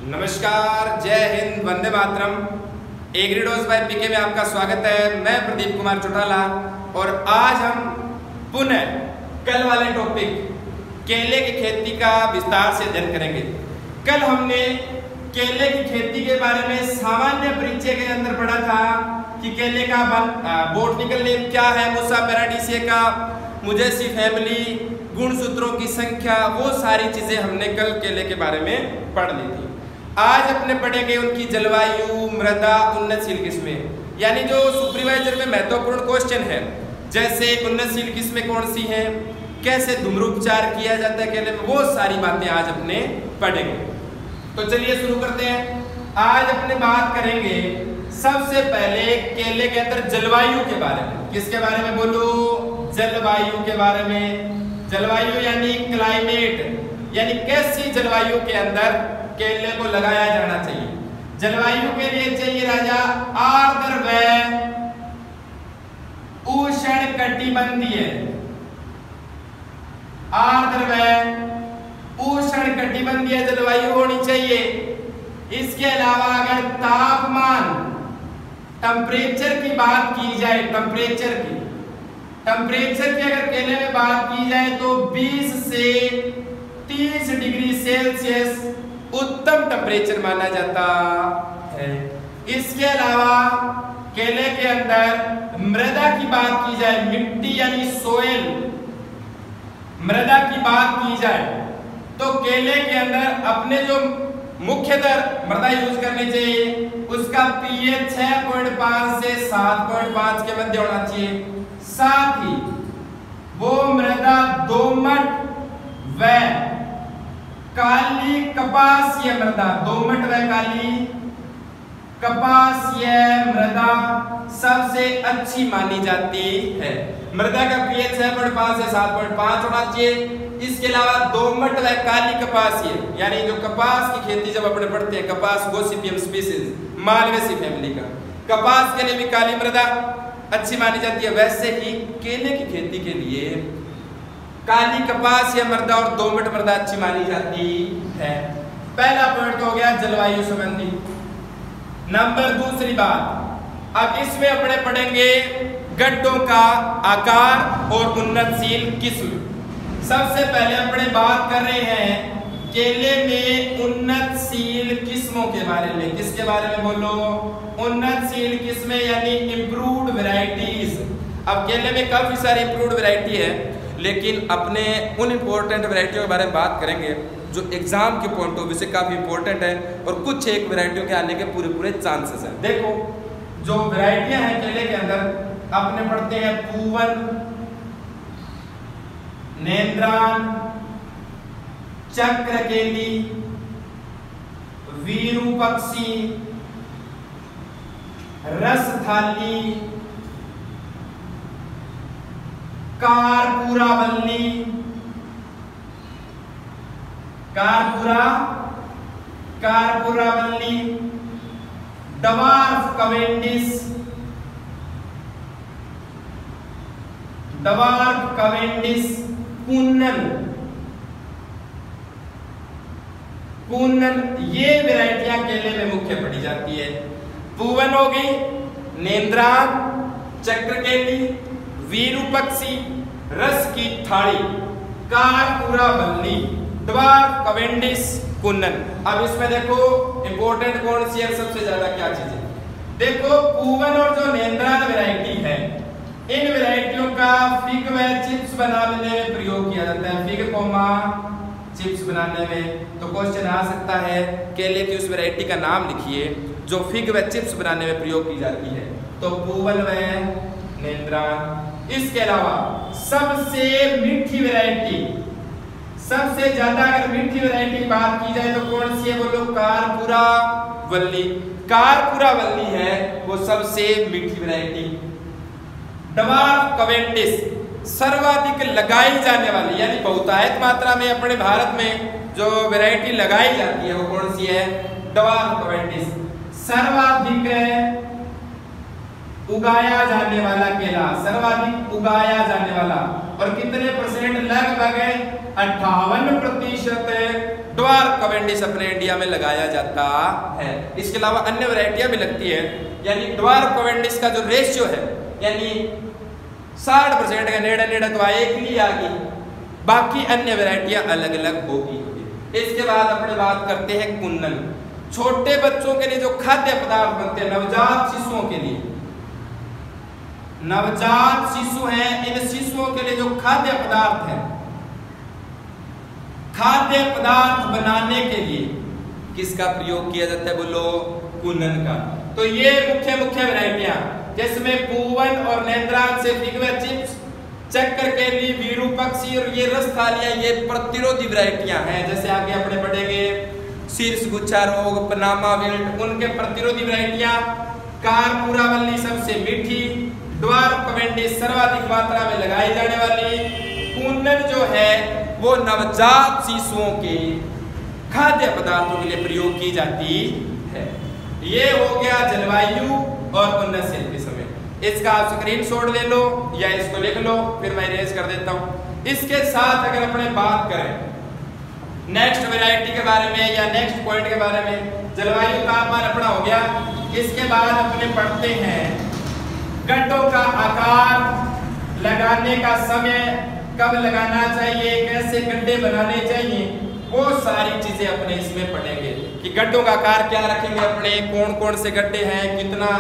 नमस्कार, जय हिंद, वंदे मातरम। एग्रीडोज बाय पीके में आपका स्वागत है। मैं प्रदीप कुमार चौटाला और आज हम पुनः कल वाले टॉपिक केले की खेती का विस्तार से अध्ययन करेंगे। कल हमने केले की खेती के बारे में सामान्य परिचय के अंदर पढ़ा था कि केले का बोटनिकल नेम क्या है, मुसा पैराडिसिया का, मुजेसी फैमिली, गुणसूत्रों की संख्या, वो सारी चीजें हमने कल केले के बारे में पढ़ ली थी। आज अपने पढ़ेंगे उनकी जलवायु, मृदा, उन्नतशील किस्में, यानी जो सुपरवाइजर में महत्वपूर्ण क्वेश्चन है, जैसे उन्नतशील किस्में कौन सी हैं, कैसे धूम्रोपचार किया जाता है केले में, वो सारी बातें आज अपने पढ़ेंगे। तो चलिए शुरू करते हैं। आज अपने बात करेंगे सबसे पहले केले के अंदर जलवायु के बारे में। किसके बारे में बोलो? जलवायु के बारे में। जलवायु यानी क्लाइमेट, यानी कैसी जलवायु के अंदर केले को लगाया जाना चाहिए। जलवायु के लिए चाहिए राजा आर्द्र व उष्णकटिबंधीय, आर्द्र व उष्णकटिबंधीय जलवायु होनी चाहिए। इसके अलावा अगर तापमान, टेम्परेचर की बात की जाए, टेम्परेचर की अगर केले में बात की जाए तो 20 से 30 डिग्री सेल्सियस उत्तम टेम्परेचर माना जाता है। इसके अलावा केले के अंदर मृदा की बात की जाए, मिट्टी यानी सोइल, मृदा की बात की जाए तो केले के अंदर अपने जो मुख्यतः मृदा यूज करनी चाहिए उसका पीएच 6.5 से 7.5 के मध्य होना चाहिए। साथ ही वो मृदा दोमट व काली कपासीय मृदा, दोमट व काली कपासीय मृदा सबसे अच्छी मानी जाती है। मृदा का पीएच 6.5 से 7.5 होना चाहिए। इसके अलावा दोमट व काली कपासीय, यानी जो कपास की खेती जब अपने पढ़ते हैं, कपास गोसिपियम स्पीसीज, मालवेसी फैमिली का, कपास के लिए भी काली मृदा अच्छी मानी जाती है। वैसे ही केले की खेती के लिए काली कपास या मृदा और दोमट मृदा अच्छी मानी जाती है। पहला पॉइंट तो हो गया जलवायु संबंधी। नंबर दूसरी बात, अब इसमें अपने पढ़ेंगे गड्ढों का आकार और उन्नतशील किस्म। सबसे पहले अपने बात कर रहे हैं केले में उन्नतशील किस्मों के बारे में। किसके बारे में बोलो? उन्नतशील किस्में यानी इंप्रूव्ड वैरायटीज। अब केले में काफी सारी इंप्रूव्ड वैरायटी है, लेकिन अपने उन इंपॉर्टेंट वैरायटियों के बारे में बात करेंगे जो एग्जाम के पॉइंट ऑफ व्यू से काफी इंपॉर्टेंट है और कुछ एक वैरायटियों के आने के पूरे चांसेस हैं। देखो जो वैरायटियां हैं केले के अंदर अपने पढ़ते हैं पूवन, नेंद्रान, चक्रकेली, वीरूपक्षी, रसथाली, कारपूरावल्ली, कारपूरावल्ली, डवार्फ कवेंडिस, कूनन, ये वैरायटियां केले में मुख्य पढ़ी जाती है। पूवन हो गई, नेंद्रान, चक्रकेली, वीरूपक्षी, रस की थाली, कारपूरावल्ली, ड्वार्फ कवेंडिस, कूनन। अब इसमें देखो इंपॉर्टेंट कौन सी है, सबसे ज्यादा क्या चीजें देखो। पूवन और जो नेंद्रान वैरायटी है, इन वैरायटियों का फिग व चिप्स बनाने में प्रयोग किया जाता है। फिग कोमा चिप्स बनाने में। तो क्वेश्चन आ सकता है केले की उस वैरायटी का नाम लिखिए जो फिग व चिप्स बनाने में प्रयोग की जाती है। तो पूवन व नेंद्रान। इसके अलावा सबसे मीठी वैरायटी, सबसे ज्यादा अगर मीठी वैरायटी की बात की जाए तो कौन सी है बोलो? कारपूरावल्ली। कारपूरावल्ली है वो सबसे मीठी वैरायटी। डवार्फ कवेंडिस सर्वाधिक लगाई जाने वाली, यानी बहुतायत मात्रा में अपने भारत में जो वैरायटी लगाई जाती है वो कौन सी है? डवार्फ कवेंडिस। सर्वाधिक उगाया जाने वाला केला, सर्वाधिक उगाया जाने वाला, और कितने परसेंट? लगभग 58% ड्वार्फ कैवेंडिश अपने इंडिया में लगाया जाता है। इसके अलावा अन्य वैरायटियां भी लगती है, यानी ड्वार्फ कैवेंडिश का जो रेशियो है यानी 60% का नेड़ा नेड़ा तो एक ही आ गई, बाकी अन्य वैरायटियां अलग अलग होगी। इसके बाद अपने बात करते हैं कुन्नन। छोटे बच्चों के लिए जो खाद्य पदार्थ बनते हैं, नवजात शिशुओं के लिए, नवजात शिशु हैं, इन शिशुओं के लिए जो खाद्य पदार्थ है, खाद्य पदार्थ बनाने के लिए किसका प्रयोग किया जाता है? बोलो, कुन्नन का। तो ये मुख्य मुख्य वैरायटियां, जिसमें पूवन और नेंद्रान से फिग व चिप्स, चक्कर केली, विरूपक्षी और ये रस थालियां, ये प्रतिरोधी वैरायटियां हैं। जैसे आगे अपने पढ़ेंगे शीर्ष गुच्छा रोग, पनामा विल्ट, उनके प्रतिरोधी वैरायटियां। कारपूरावल्ली सबसे मीठी, ड्वार्फ कैवेंडिश सर्वाधिक मात्रा में लगाई जाने वाली, कुन्नन जो है वो नवजात शिशुओं के खाद्य पदार्थों के लिए प्रयोग की जाती है। ये हो गया जलवायु और उन्नतशील विषय में। इसका आप स्क्रीनशॉट ले लो या इसको लिख लो, फिर मैं इरेज कर देता हूं। इसके साथ अगर अपने बात करें नेक्स्ट वैरायटी के बारे में या नेक्स्ट पॉइंट के बारे में, जलवायु तापमान अपना हो गया। इसके बाद अपने पढ़ते हैं गड्ढों का आकार, लगाने का समय, कब लगाना चाहिए, कैसे गड्ढे बनाने चाहिए, वो सारी चीजें अपने इसमें पढ़ेंगे कि गड्ढों का आकार क्या रखेंगे अपने, कौन कौन से गड्ढे हैं, कितना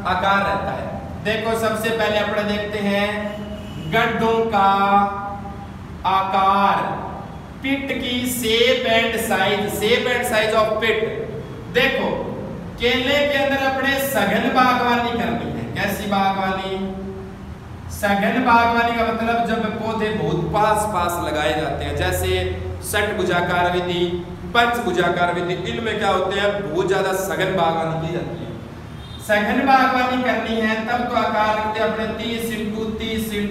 आकार रहता है। देखो सबसे पहले अपने देखते हैं गड्ढों का आकार, पिट की shape and size, shape and size of pit. देखो केले के अंदर अपने सघन बागवानी करनी है। कैसी बागवानी? सघन बागवानी का मतलब जब पौधे बहुत पास पास लगाए जाते हैं, जैसे षटभुजाकार विधि, पंचभुजाकार विधि, इनमें क्या होते हैं बहुत ज्यादा सघन बागवानी की जाती है। सघन बागवानी करनी है तब तो आकार रखते हैं अपने 30 × 30 ×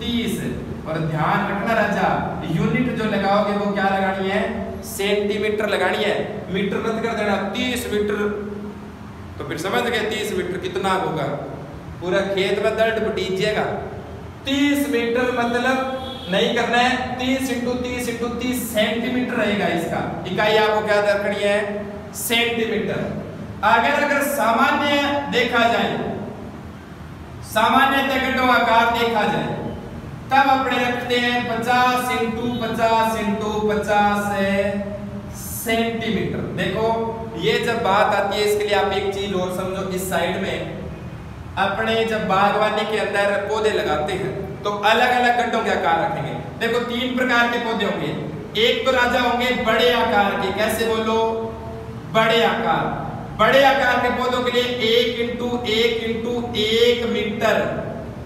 30। और ध्यान रखना राजा, यूनिट जो लगाओगे वो क्या लगानी है? सेंटीमीटर लगानी है, मीटर मत कर देना। 30 मीटर तो फिर समझ गए 30 मीटर कितना होगा, पूरा खेत में दर्द पटीजिएगा। 30 मीटर मतलब नहीं करना है, 30 × 30 × 30 सेंटीमीटर रहेगा। इसका इकाई आपको क्या रखनी है? सेंटीमीटर। अगर सामान्य देखा जाए, सामान्य गड्ढों का आकार देखा जाए, तब अपने रखते हैं 50 × 50 × 50 सेंटीमीटर। देखो ये जब बात आती है, इसके लिए आप एक चीज और समझो, इस साइड में अपने जब बागवानी के अंदर पौधे लगाते हैं तो अलग अलग गड्ढों के आकार रखेंगे। देखो 3 प्रकार के पौधे होंगे। एक तो राजा होंगे बड़े आकार के, कैसे बोलो? बड़े आकार। बड़े आकार के पौधों के लिए 1 × 1 × 1 मीटर,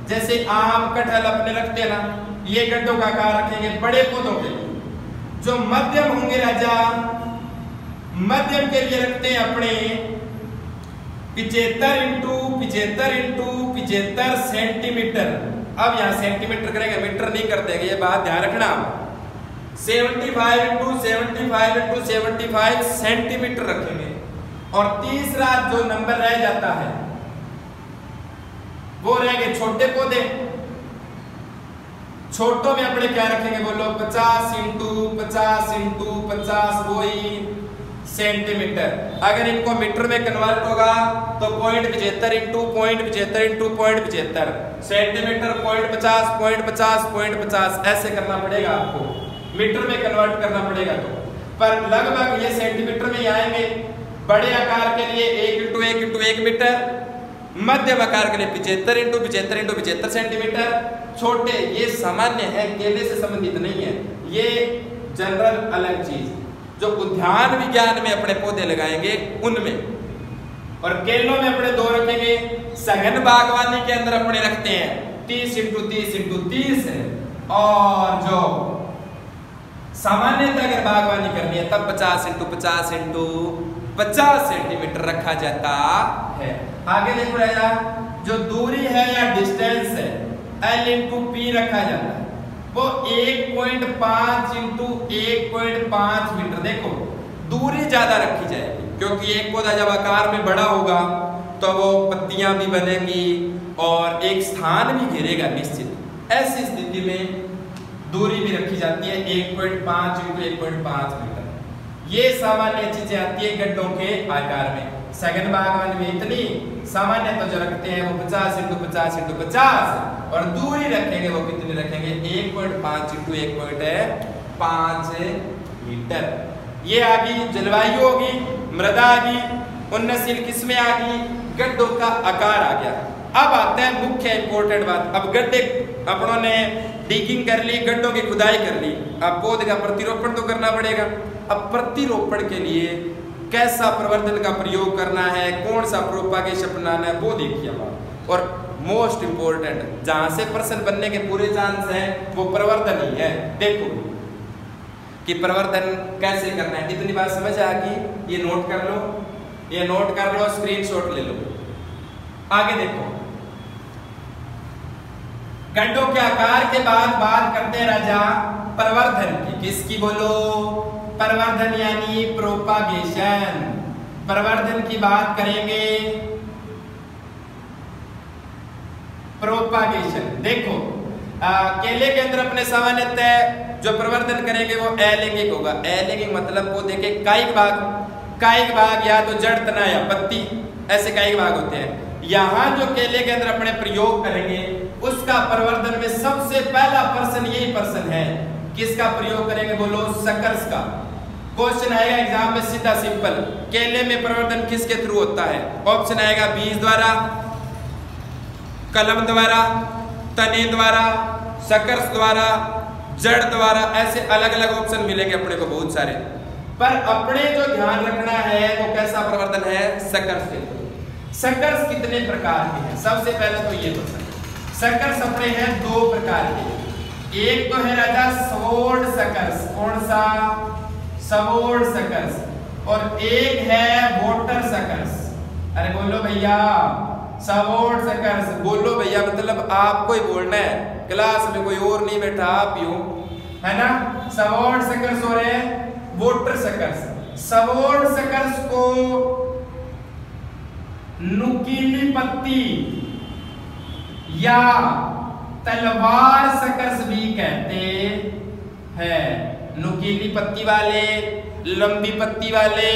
जैसे आम कटहल अपने रखते हैं ना, ये गड्ढों का आकार रखेंगे बड़े पौधों के लिए। जो मध्यम होंगे राजा, मध्यम के लिए रखते हैं अपने 75 × 75 सेंटीमीटर। अब यहाँ सेंटीमीटर करेंगे, मीटर नहीं कर देंगे, ये बात ध्यान रखना। 75 × 75 × 75 सेंटीमीटर रखेंगे। और तीसरा जो नंबर रह जाता है वो रहेंगे छोटे पौधे। छोटों में अपने क्या रखेंगे बोलो? 50 × 50 × 50 वही सेंटीमीटर। अगर इनको मीटर में कन्वर्ट होगा तो 0.75 × 0.75 × 0.75 सेंटीमीटर, 0.50 0.50 0.50 ऐसे करना पड़ेगा आपको, मीटर में कन्वर्ट करना पड़ेगा। तो पर लगभग ये सेंटीमीटर में ही आएंगे। बड़े आकार के लिए 1 × 1 × 1 मीटर, मध्यम आकार के लिए 75 × 75 × 75 सेंटीमीटर। छोटे ये सामान्य है, केले से संबंधित नहीं है, ये जनरल अलग चीज जो उद्यान विज्ञान में अपने पौधे लगाएंगे उनमें। और केलों में अपने 2 रखेंगे। सघन बागवानी के अंदर अपने रखते हैं 30 × 30 × 30 है। और जो सामान्यतः अगर बागवानी करनी है तब 50 × 50 × 50 सेंटीमीटर रखा जाता है। आगे देखो राजा, जो दूरी है या डिस्टेंस है L × P रखा जाता है, वो 1.5 × 1.5 मीटर। देखो दूरी ज्यादा रखी जाएगी क्योंकि एक पौधा जब आकार में बड़ा होगा तो वो पत्तियां भी बनेंगी और एक स्थान भी घेरेगा निश्चित। ऐसी स्थिति में दूरी भी रखी जाती है 1.5 × 1.5 मीटर। ये सामान्य चीजें आती है गड्ढों के आकार में। सघन बागवानी में इतनी सामान्य तो जो रखते हैं वो 50 × 50 × 50 और दूरी रखेंगे वो कितनी रखेंगे 1.5 × 1.5 मीटर। ये आ गई जलवायु होगी, मृदा आ गई, उन्नतशील किस्में आ गई, गड्ढों का आकार आ गया। अब आता है मुख्य इंपोर्टेंट बात। अब गड्ढे अपनों ने डिगिंग कर ली, गड्ढों की खुदाई कर ली, अब पौधे का प्रतिरोपण तो करना पड़ेगा। अब प्रतिरोपण के लिए कैसा प्रवर्धन का प्रयोग करना है, कौन सा प्रोपागेशन अपनाना है वो देखिए आप। और मोस्ट इंपोर्टेंट जहां से प्रश्न बनने के पूरे चांस है वो प्रवर्धन ही है। देखो कि प्रवर्धन कैसे करना है, इतनी बात समझ आ गई। ये नोट कर लो, ये नोट कर लो, स्क्रीनशॉट ले लो। आगे देखो, गड्ढों के आकार के बाद बात करते हैं राजा प्रवर्धन की। किसकी बोलो? प्रवर्धन यानी प्रोपागेशन। प्रवर्धन की बात करेंगे, प्रोपागेशन। देखो केले के अंदर अपने सामान्यतः जो प्रवर्धन करेंगे वो अलैंगिक होगा। अलैंगिक मतलब वो देखे कायिक भाग या तो जड़ तना या पत्ती, ऐसे कायिक भाग होते हैं। यहाँ जो केले के अंदर अपने प्रयोग करेंगे उसका प्रवर्धन में सबसे पहला पर्सन यही पर्सन है। किसका प्रयोग करेंगे बोलो? सकर्स का। क्वेश्चन आएगा एग्जाम में सीधा सिंपल, केले में प्रवर्धन किसके थ्रू होता है? ऑप्शन आएगा बीज द्वारा, कलम द्वारा, तने द्वारा, सकर्स द्वारा, जड़ द्वारा, ऐसे अलग अलग ऑप्शन मिलेंगे अपने को बहुत सारे। पर अपने जो ध्यान रखना है वो कैसा प्रवर्धन है? सकर्स के थ्रू। सकर्स कितने प्रकार के हैं? सबसे पहले तो ये बताओ, सकर्स अपने हैं दो प्रकार के। एक तो है राजा स्वोर्ड सकर्स। कौन सा? Sword suckers. और एक है वोटर सकर्स। अरे बोलो भैया, स्वोर्ड सकर्स बोलो भैया, मतलब आपको ही बोलना है, क्लास में कोई और नहीं बैठा, आप ही हो, है ना? स्वोर्ड सकर्स और है वोटर सकर्स। स्वोर्ड सकर्स को नुकीली पत्ती या तलवार सकर्स भी कहते हैं। नुकीली पत्ती वाले, लंबी पत्ती वाले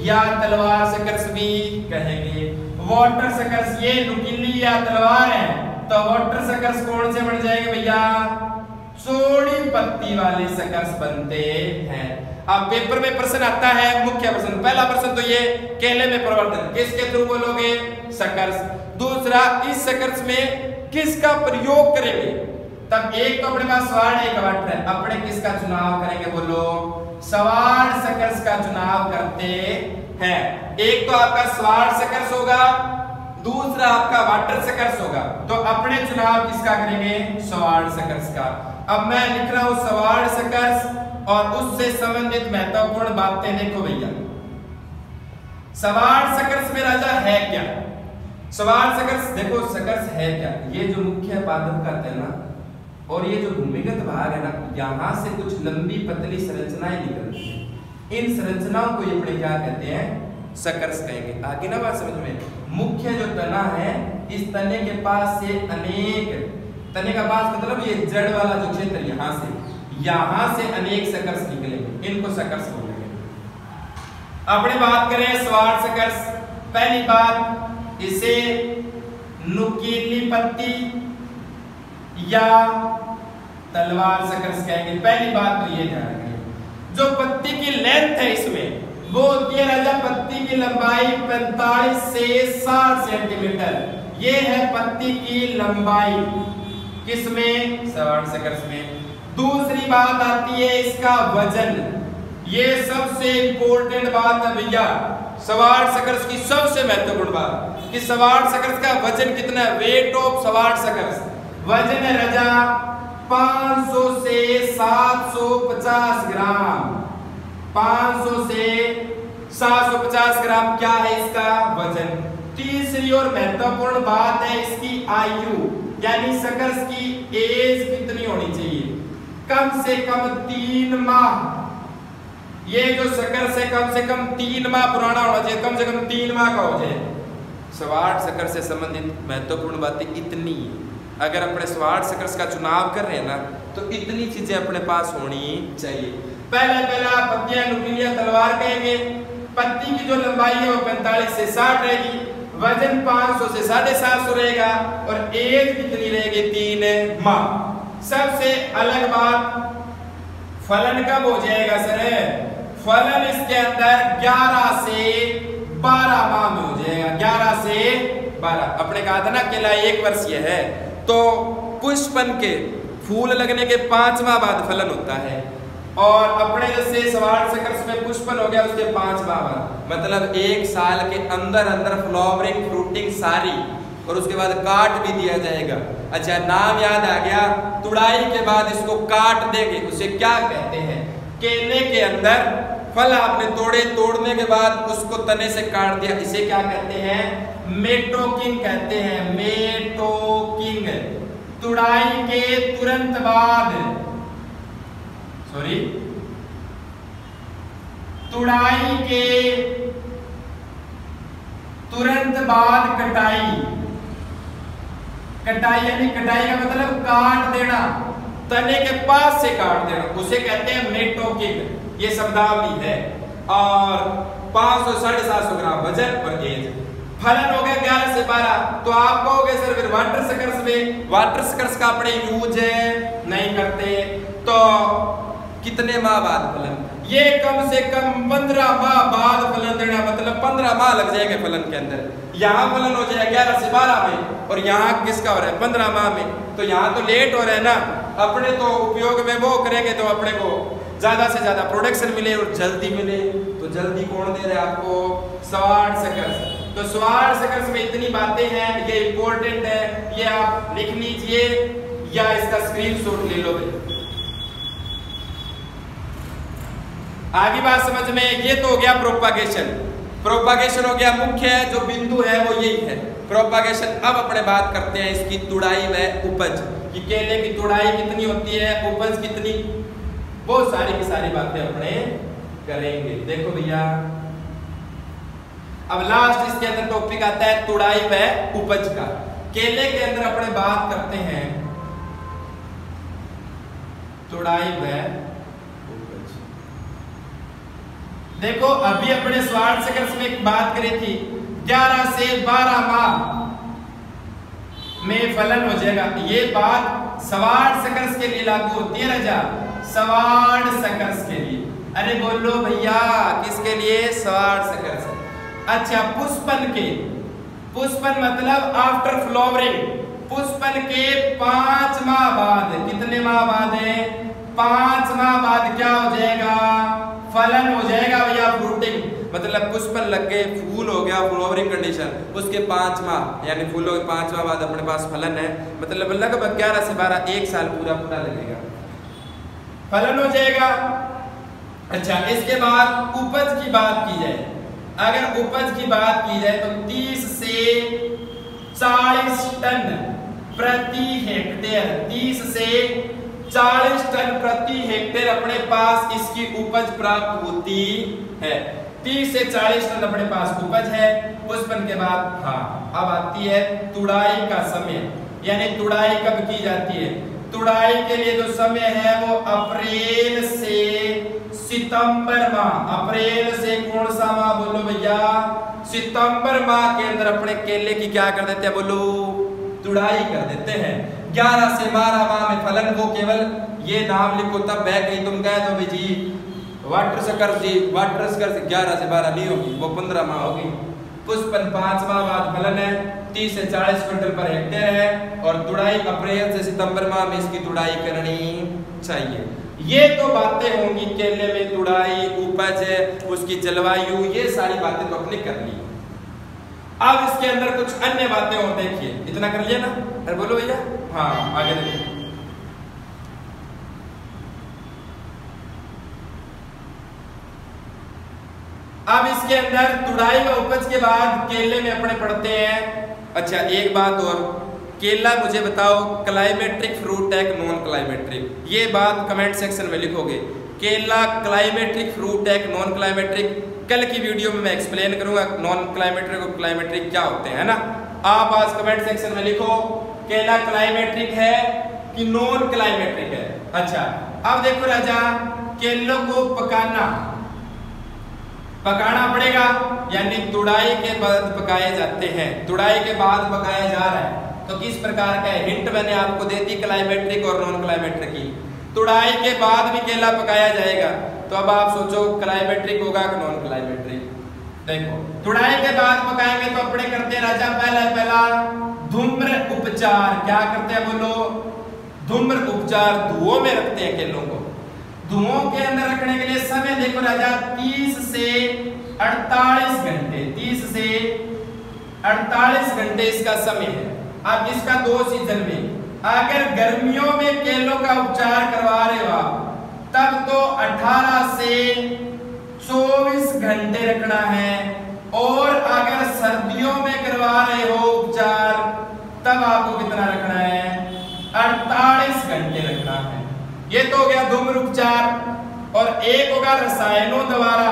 या तलवार सकर्स भी कहेंगे। वाटर सकर्स ये नुकीली या तलवार है, तो वाटर सकर्स कौन से बन जाएंगे भैया? चौड़ी पत्ती वाले सकर्स बनते हैं। अब पेपर में प्रश्न आता है, मुख्य प्रश्न, पहला प्रश्न तो ये केले में प्रवर्धन किसके थ्रू बोलोगे? सकर्स। दूसरा, इस सकर्स में किसका प्रयोग करेंगे? तब एक तो अपने पास स्वार्ड, एक वाटर है, अपने किसका चुनाव करेंगे बोलो? स्वार्ड सकर्स का चुनाव करते हैं। एक तो आपका स्वार्ड सकर्स होगा, दूसरा आपका वाटर सकर्स होगा, तो अपने चुनाव किसका करेंगे? स्वार्ड सकर्स का। अब मैं लिख रहा हूं स्वार्ड सकर्स और उससे संबंधित महत्वपूर्ण बातें देखो भैया। स्वार्ड सकर्स में राजा है क्या? स्वार्ड सकर्स देखो, सकर्स है क्या? ये जो मुख्य पादप कहते हैं ना, और ये जो भूमिगत भाग है ना, यहाँ से कुछ लंबी पतली संरचनाएं निकलती हैं। इन संरचनाओं को ये अपने क्या कहते हैं? सकर्स कहेंगे। आगे ना बात समझ में? मुख्य जो तना है, इस तने के पास से अनेक, तने का पास मतलब ये जड़ वाला जो क्षेत्र, यहाँ से अनेक सकर्स निकलेंगे, इनको सकर्स बोलेंगे। अपने बात करें स्वार्ड सकर्स, पहली बात इसे नुकीली पत्ती या तलवार सकर्स कहेंगे। पहली बात तो ये ध्यान रखिए, जो पत्ती की लेंथ है इसमें वो होती है राजा, पत्ती की लंबाई 45 से 60 सेंटीमीटर। ये है पत्ती की लंबाई, किसमें? स्वार्ड सकर्स में। दूसरी बात आती है इसका वजन। ये सबसे इंपॉर्टेंट बात है भैया, स्वार्ड सकर्स की सबसे महत्वपूर्ण बात कि स्वार्ड सकर्स का वजन कितना है? वेट ऑफ स्वार्ड सकर्स, वजन है राजा 500 से 750 ग्राम। 500 से 750 ग्राम क्या है इसका वजन। तीसरी और महत्वपूर्ण बात है इसकी आयु, यानी सकर्स की एज कितनी होनी चाहिए? कम से कम 3 माह। ये जो सकर्स है कम से कम 3 माह पुराना होना चाहिए, कम से कम 3 माह का हो जाए। स्वार्ड सकर्स से संबंधित महत्वपूर्ण बातें इतनी है। अगर अपने स्वार्ड सकर्स का चुनाव कर रहे हैं ना, तो इतनी चीजें अपने पास होनी चाहिए। पहला पत्तियां नुकीलियां तलवार कहेंगे। पत्ती की जो लंबाई है वो 45 से 60 रहेगी, वजन 500 से 750 रहेगा और एज कितनी रहेगी 3 माह। सबसे अलग बात, फलन कब हो जाएगा सर? फलन इसके अंदर 11 से 12 माह में हो जाएगा, 11 से 12। अपने कहा था ना केला 1 वर्षीय है, तो पुष्पन के फूल लगने के 5 माह बाद फलन होता है और अपने जैसे सवाल सकर्स में पुष्पन हो गया उसके 5 माह बाद, मतलब 1 साल के अंदर अंदर फ्लावरिंग फ्रूटिंग सारी, और उसके बाद काट भी दिया जाएगा। अच्छा, नाम याद आ गया, तुड़ाई के बाद इसको काट देंगे, उसे क्या कहते हैं? केले के अंदर फल आपने तोड़े, तोड़ने के बाद उसको तने से काट दिया, इसे क्या कहते हैं? मेटोकिंग कहते हैं, मेटोकिंग। तुड़ाई के तुरंत बाद, तुड़ाई के तुरंत बाद कटाई। कटाई यानी कटाई का मतलब काट देना, तने के पास से काट देना, उसे कहते हैं मेटोकिंग। ये शब्दावली है। और 500 750 ग्राम वजन और एज। फलन हो गया 11 से 12। तो आप कहोगे सर फिर वाटर सकर्स में, वाटर सकर्स का अपने यूज नहीं करते, तो कितने माह बाद फलन? ये कम से कम 15 माह बाद फलन देना, मतलब 15 माह लग जाएंगे फलन के अंदर। यहाँ फलन हो जाएगा 11 से 12 में और यहाँ किसका हो रहा है? 15 माह में। तो यहाँ तो लेट हो रहा है ना, अपने तो उपयोग में वो करेंगे तो अपने को ज्यादा से ज्यादा प्रोडक्शन मिले और जल्दी मिले। तो जल्दी कौन दे रहे हैं आपको? Sword suckers. तो स्वार्ट सकर्स में इतनी बातें हैं, ये इंपॉर्टेंट है, ये आप लिख लीजिए या इसका स्क्रीनशॉट ले लो। आगे बात समझ में, ये तो हो गया प्रोपागेशन। प्रोपागेशन हो गया, मुख्य जो बिंदु है वो यही है प्रोपागेशन। अब अपने बात करते हैं इसकी तुड़ाई व उपज कि केले की तुड़ाई कितनी होती है, उपज कितनी, बहुत सारी की सारी बातें अपने करेंगे। देखो भैया, अब लास्ट इसके अंदर टॉपिक आता है तुड़ाई व उपज का। केले के अंदर अपने बात करते हैं तुड़ाई व उपज। देखो अभी अपने स्वार्ट सकर्स में एक बात करी थी, 11 से 12 माह में फलन हो जाएगा। ये बात स्वार्ट सकर्स के लिए लागू होती है राजा, स्वार्ट सकर्स के लिए। अरे बोलो भैया, किसके लिए? Sword suckers. अच्छा, पुष्पन के, पुष्पन मतलब आफ्टर फ्लावरिंग, पुष्पन के 5 माह बाद, कितने माह बाद है? 5 माह बाद क्या हो जाएगा? फलन हो जाएगा भैया, फ्रूटिंग। मतलब पुष्पन लग गए, फूल हो गया, फ्लावरिंग कंडीशन, उसके 5 माह यानी फूलों के 5 माह बाद अपने पास फलन है, मतलब लगभग 11 से 12, 1 साल पूरा पूरा लगेगा, फलन हो जाएगा। अच्छा, इसके बाद उपज की बात की जाए, अगर उपज की बात की जाए तो 30 से 40 टन प्रति हेक्टेयर, 30 से 40 टन प्रति हेक्टेयर अपने पास इसकी उपज प्राप्त होती है। 30 से 40 टन अपने पास उपज है पुष्पन के बाद। हाँ, अब आती है तुड़ाई का समय, यानी तुड़ाई कब की जाती है? तुड़ाई के लिए जो समय है वो अप्रैल से सितंबर माह। अप्रैल से कौन सा माह बोलो भैया? सितंबर माह के अंदर अपने केले की क्या कर देते हैं बोलो? तुड़ाई कर देते हैं। 11 से 12 माह में फलन को केवल ये नाम लिखो, तब है कहीं तुम कह दो भाई जी वाटर सकर्स जी, वाटर सकर्स 11 से 12 नहीं होगी, वो 15 माह होगी। पुष्पन 5 माह बाद फलन है, 30 से 40 क्विंटल पर हेक्टेयर है और तुड़ाई अप्रैल से सितंबर माह में इसकी तुड़ाई करनी चाहिए। ये तो बातें होंगी केले में तुड़ाई, उपज, उसकी जलवायु, ये सारी बातें तो अपने कर ली। अब इसके अंदर कुछ अन्य बातें और देखिए, इतना कर लिया ना? अरे बोलो भैया। हाँ, आगे देखिए। अब इसके अंदर तुड़ाई व उपज के बाद केले में अपने पढ़ते हैं। अच्छा, एक बात और, केला मुझे बताओ क्लाइमेट्रिक फ्रूट है कि नॉन क्लाइमेट्रिक? ये बात कमेंट सेक्शन में लिखोगे। केला क्लाइमेट्रिक फ्रूट है कि नॉन क्लाइमेट्रिक? कल की वीडियो में मैं एक्सप्लेन करूंगा नॉन क्लाइमेट्रिक और क्लाइमेट्रिक क्या होते हैं, है ना? आप आज कमेंट सेक्शन में लिखो केला क्लाइमेट्रिक है कि नॉन क्लाइमेट्रिक है। अच्छा, अब देखो राजा, केलों को पकाना पड़ेगा, यानी तुड़ाई के बाद पकाए जाते हैं। तुड़ाई के बाद पकाया जा रहा है, तो किस प्रकार का है? हिंट मैंने आपको दे दी क्लाइमेट्रिक और नॉन क्लाइमेट्रिक की। तुड़ाई के बाद भी केला पकाया जाएगा, तो अब आप सोचो क्लाइमेट्रिक होगा कि नॉन क्लाइमेट्रिक। देखो, तुड़ाई के बाद पकाएंगे तो अपने करते हैं राजा पहला धूम्र उपचार। क्या करते हैं बोलो? धूम्र उपचार, धुओं में रखते हैं केलों को। धुओं के अंदर रखने के लिए समय देखो राजा 30 से 48 घंटे, 30 से 48 घंटे इसका समय है। अब इसका 2 सीजन में, अगर गर्मियों में केलों का उपचार करवा रहे हो आप, तब तो 18 से 24 घंटे रखना है, और अगर सर्दियों में करवा रहे हो उपचार, तब आपको कितना रखना है? 48 घंटे रखना है। ये तो हो गया धूम्र उपचार। और एक होगा रसायनों द्वारा,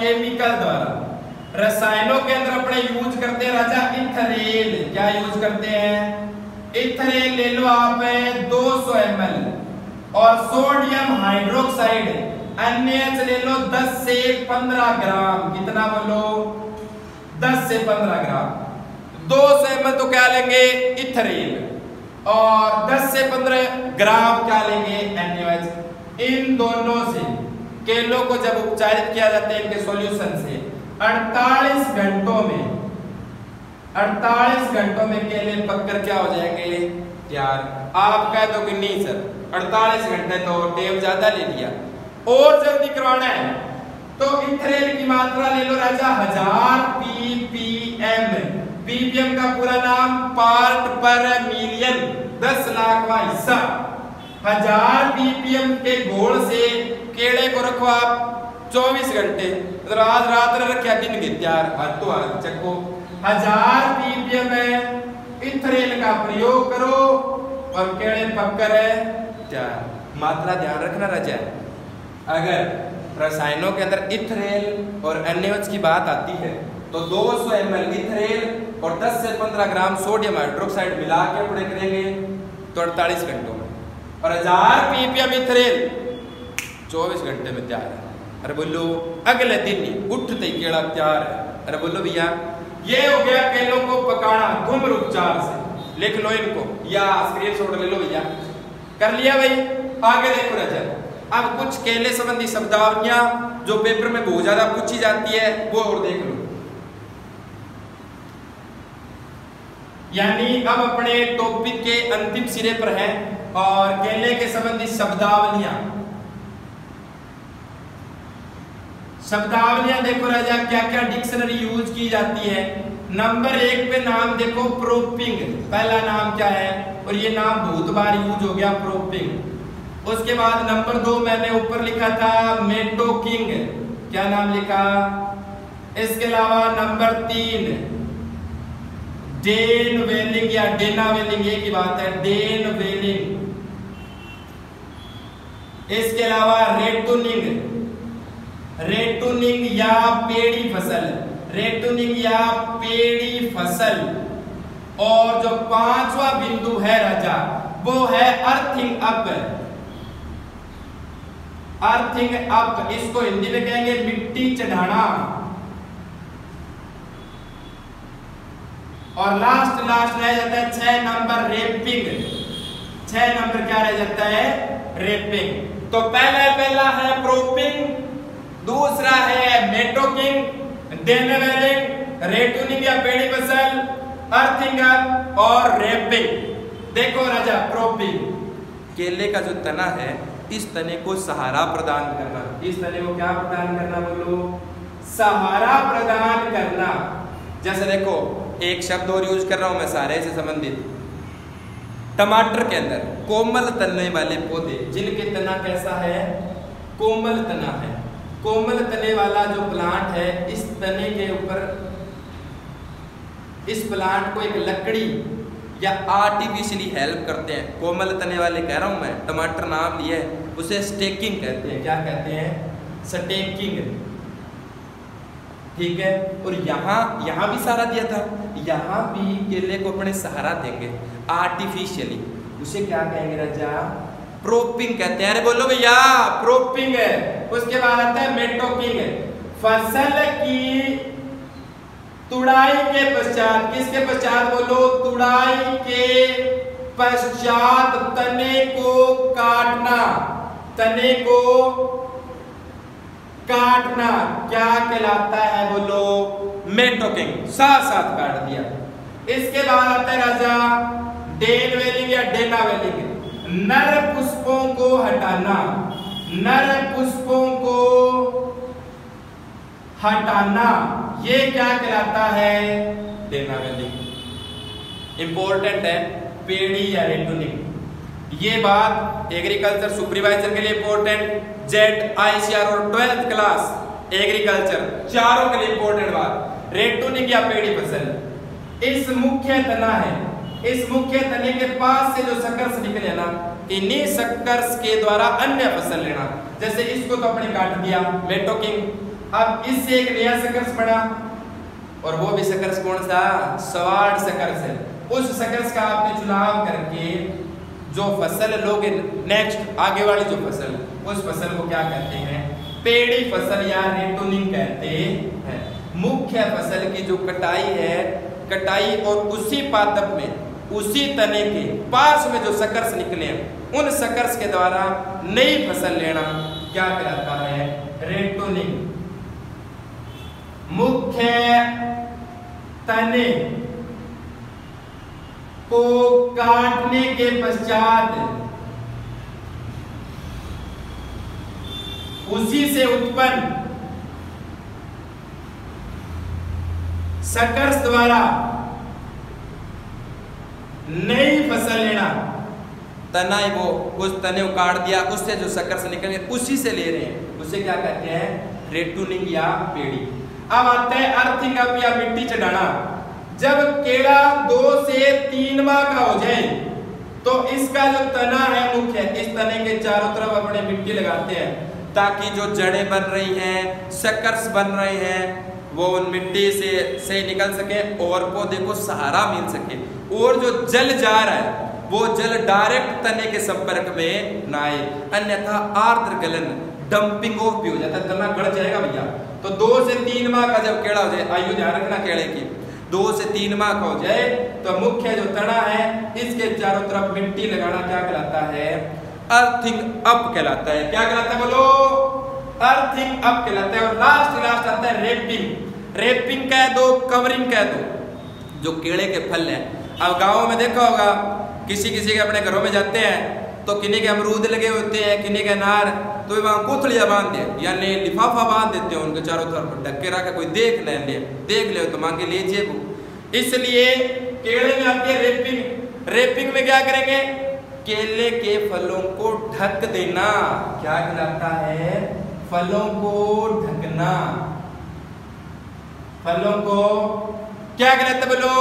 केमिकल द्वारा। रसायनों के अंदर अपने यूज करते हैं राजा इथरेल। क्या यूज करते हैं? इथरेल ले लो आप 200 ml, और सोडियम हाइड्रोक्साइड NaH ले लो 10 से 15 ग्राम। कितना बोलो? 10 से 15 ग्राम। 200 ml तो क्या लेंगे? इथरेल, और 10 से 15 ग्राम क्या लेंगे? NaOH। इन दोनों से केलों को जब उपचारित किया जाता है इनके सॉल्यूशन से, 48 घंटों में केले पककर क्या हो जाएंगे? तैयार। आप कह दो कि नहीं सर 48 घंटे तो टेप ज्यादा ले लिया, और जल्दी करवाना है तो इथरेल की मात्रा ले लो राजा 1000 ppm। ppm का पूरा नाम पार्ट पर मिलियन, 10 लाखवां हिस्सा। 1000 ppm के घोल से केले को रखो आप 24 घंटे, रात रखा दिन के तैयार। तो चक्को 1000 ppm में इथरेल का प्रयोग करो और केले पककर तैयार। मात्रा ध्यान रखना राजा। अगर रसायनों के अंदर इथरेल और NaOH की बात आती है तो 200 ml इथरेल और 10 से 15 ग्राम सोडियम हाइड्रोक्साइड मिला के अपने करेंगे तो 48 घंटों में, और 1000 ppm इथरेल 24 घंटे में तैयार है। अरे बोलो अगले दिन ही उठते ही केला तैयार है। अरे बोलो भैया, ये हो गया केलों को पकाना धूम्र उपचार से। लिख लो इनको या स्क्रीनशॉट ले लो भैया। कर लिया भाई? आगे देखो राजा, अब कुछ केले संबंधी शब्दावलियां जो पेपर में बहुत ज्यादा पूछी जाती है वो और देख लो। यानी अब अपने टॉपिक के अंतिम सिरे पर हैं, और केले के संबंधी शब्दावलियां देखो राजा, क्या क्या डिक्शनरी यूज की जाती है। नंबर 1 पे नाम देखो प्रोपिंग, पहला नाम क्या है, और ये नाम बहुत बार यूज हो गया प्रोपिंग। उसके बाद नंबर 2 मैंने ऊपर लिखा था मेटोकिंग, क्या नाम लिखा। इसके अलावा नंबर 3 डेन वेलिंग या डेना वेलिंग, एक ही बात है, डेन वेलिंग। इसके अलावा रेटूनिंग या पेड़ी फसल, रेटूनिंग या पेड़ी फसल। और जो 5वां बिंदु है राजा वो है अर्थिंग अप। अर्थिंग अप, इसको हिंदी में कहेंगे मिट्टी चढ़ाना। और लास्ट रह जाता है 6 नंबर रेपिंग। 6 नंबर क्या रह जाता है? रेपिंग। तो पहला है प्रोपिंग, दूसरा है मेटोकिंग, डेनवेलिंग, रेटूनिंग या पेड़ी फसल, अर्थिंग अप और रेपिंग। देखो राजा, प्रोपिंग, केले का जो तना है इस तने को सहारा प्रदान करना। इस तने को क्या प्रदान करना बोलो? सहारा प्रदान करना। जैसे देखो एक शब्द और यूज कर रहा हूं मैं सहारे से संबंधित। टमाटर के अंदर कोमल तने वाले पौधे, जिनके तना कैसा है? कोमल तना है। कोमल तने वाला जो प्लांट है, इस तने के ऊपर इस प्लांट को एक लकड़ी या आर्टिफिशियली हेल्प करते हैं। कोमल तने वाले कह रहा हूं मैं, टमाटर नाम लिया है, उसे स्टेकिंग कहते हैं। क्या कहते हैं? स्टेकिंग। ठीक है। और यहाँ भी सहारा दिया था, यहाँ भी केले को अपने सहारा देंगे आर्टिफिशियली। उसे क्या कहेंगे राजा? प्रोपिंग कहते हैं। अरे बोलो भैया, प्रोपिंग है। उसके बाद आता है मेटोकिंग। फसल की तुड़ाई के पश्चात, किसके पश्चात बोलो? तुड़ाई के पश्चात तने को काटना, तने को काटना क्या कहलाता है बोलो? मेटोकिंग। साथ साथ काट दिया। इसके बाद आता है राजा डेनवेलिंग या डेनावेलिंग। नर पुष्पों को हटाना, नर पुष्पों को हटाना, ये क्या कहलाता है? डेनावेलिंग। इंपॉर्टेंट है पेड़ी या रेटूनिंग। ये बात एग्रीकल्चर सुपरवाइजर के लिए इंपॉर्टेंट, जेड, आईसीआर और 12th क्लास एग्रीकल्चर चारों के लिए इंपॉर्टेंट बात। रेटूनिंग या पेड़ी फसल, इस मुख्य तना है, इस मुख्य तने के पास से जो सकर्स निकले ना, इन्हीं सकर्स के द्वारा अन्य फसल लेना। जैसे इसको तो अपने काट दिया, मेटोकिंग। अब इससे एक नया सकर्स बना, और वो भी सकर्स कौन सा? स्वाड सकर्स है। उस सकर्स का आपने चुनाव करके जो फसल लोगे नेक्स्ट आगे वाली जो फसल, उस फसल को क्या कहते हैं? पेड़ी फसल या रेटूनिंग कहते हैं। मुख्य फसल की जो कटाई है, कटाई और उसी पादप में, उसी तने के पास में जो सकर्स निकले हैं, उन सकर्स के द्वारा नई फसल लेना क्या कहलाता है? रेटूनिंग। मुख्य तने को काटने के पश्चात उसी से उत्पन्न सकर्स द्वारा नई फसल लेना। तना है वो, उस तने को काट दिया, उससे जो सकर्स निकले उसी से ले रहे हैं, उसे क्या कहते हैं? रेटूनिंग या पेड़ी। अब आते हैं अर्थिंग अप या मिट्टी चढ़ाना। जब केला 2 से 3 माह का हो जाए तो इसका जो तना है मुख्य, इस तने के चारों तरफ अपने मिट्टी लगाते हैं, ताकि जो जड़ें बन रही हैं, सकर्स बन रहे हैं, वो उन मिट्टी से निकल सके और पौधे को सहारा मिल सके। और जो जल जा रहा है वो जल डायरेक्ट तने के संपर्क में ना आए, अन्यथा आर्द्र गलन, डंपिंग ऑफ भी हो जाता है, तना गड़ जाएगा भैया। तो 2 से 3 माह का जब केड़ा हो जाए, आयु ध्यान रखना केड़े की, 2 से 3 माह का हो जाए तो मुख्य जो तना है इसके चारों तरफ मिट्टी लगाना क्या कहलाता है? अर्थिंग अप कहलाता है। क्या कहलाता है बोलो? अर्थिंग अप कहलाता है। और लास्ट आता है रेपिंग। रेपिंग कह दो, कवरिंग कह दो। जो केले के फल हैं, अब गाँव में देखा होगा, किसी के अपने घरों में जाते हैं तो किन्हीं के अमरूद लगे होते हैं, किन्हीं के अनार, तो वहाँ कोथलियाँ बांध दे, यानी लिफाफा बांध देते हैं उनके चारों तरफ, ढक के रखा, कोई देख ले तो मांगे लीजिए वो। इसलिए केले में आती है रेपिंग। रेपिंग में क्या करेंगे? केले के फलों को ढक देना। क्या कहलाता है? फलों को ढकना। फलों को क्या कहलाता है बोलो?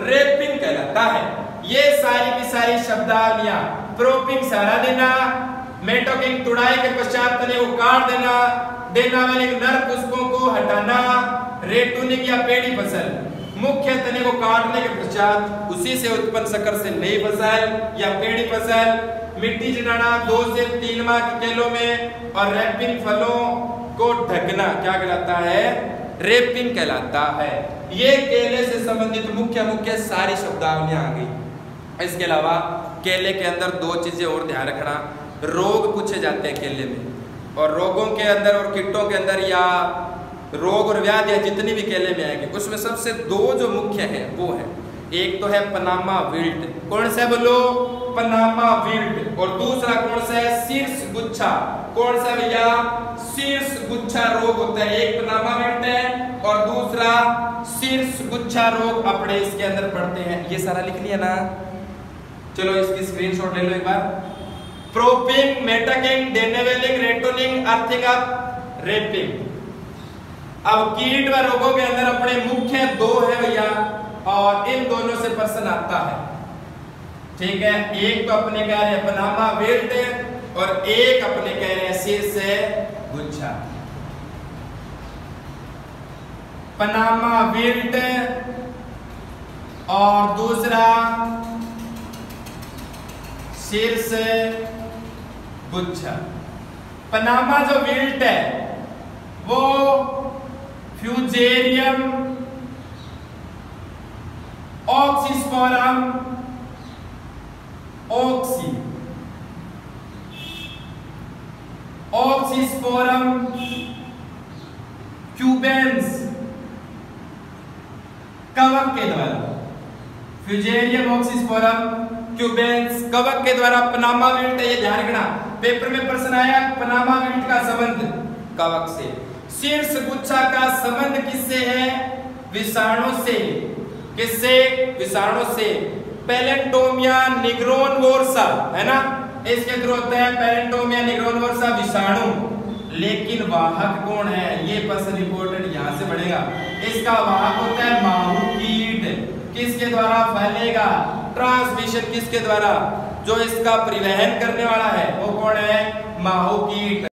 रेपिंग कहलाता है। ये सारी की सारी शब्दावलियां, प्रोपिंग सहारा देना, मेटोकिंग तुड़ाई के पश्चात तने को काट देना, डेनावेलिंग नर पुष्पों को हटाना, रेटूनिंग या पेड़ी फसल मुख्य तने को काटने के पश्चात उसी से उत्पन्न सकर से नई फसल या पेड़ी फसल, मिट्टी चढ़ाना 2 से 3 माह के केलों में, और रैपिंग फलों को ढकना क्या कहलाता है? रेपिंग कहलाता है। ये केले से संबंधित मुख्य सारी शब्दावलियां आ गई। इसके अलावा केले के अंदर 2 चीजें और ध्यान रखना। रोग पूछे जाते हैं केले में, और रोगों के अंदर और कीटों के अंदर या रोग और व्याधियां जितनी भी केले में आएंगे, उसमें सबसे 2 जो मुख्य है वो है, एक तो है पनामा विल्ट। कौन सा बोलो? Panama wilt. और दूसरा कौन सा है? शीर्ष गुच्छा। कौन सा भैया? शीर्ष गुच्छा रोग होता है। एक पनामा विल्ट है और दूसरा शीर्ष गुच्छा रोग अपने इसके अंदर पड़ते हैं। ये सारा लिख लिया ना? चलो इसकी स्क्रीनशॉट ले लो एक बार। प्रोपिंग, मेटोकिंग, डेनेवेलिंग, रेटूनिंग, अर्थिंग अप, रेपिंग। अब कीट व रोगों के अंदर अपने मुख्य 2 है भैया, और इन दोनों से प्रश्न आता है। ठीक है, एक तो अपने कह रहे हैं पनामा विल्ट और एक अपने कह रहे हैं शीर्ष गुच्छा। पनामा विल्ट और दूसरा शीर्ष गुच्छा। पनामा जो विल्ट है वो फ्यूजेरियम ऑक्सीस्पोरम ऑक्सीस्पोरम क्यूबेंस कवक के द्वारा, फ्यूजेरियम ऑक्सीस्पोरम क्यूबेंस कवक के द्वारा पनामा विल्ट है। ये ध्यान रखना, पेपर में प्रश्न आया पनामा विल्ट का संबंध कवक से। शीर्ष गुच्छा का संबंध किससे है? विषाणु से। किससे? विषाणु से। पैलेंटोमिया निग्रोनवोर्सा है ना, इसके थ्रू होता है पैलेंटोमिया निग्रोनवोर्सा विषाणु। लेकिन वाहक कौन है? ये प्रश्न इंपॉर्टेंट यहां से बढ़ेगा। इसका वाहक होता है माहू कीट। किसके द्वारा फैलेगा? ट्रांसमिशन किसके द्वारा? जो इसका परिवहन करने वाला है वो कौन है? माहू कीट।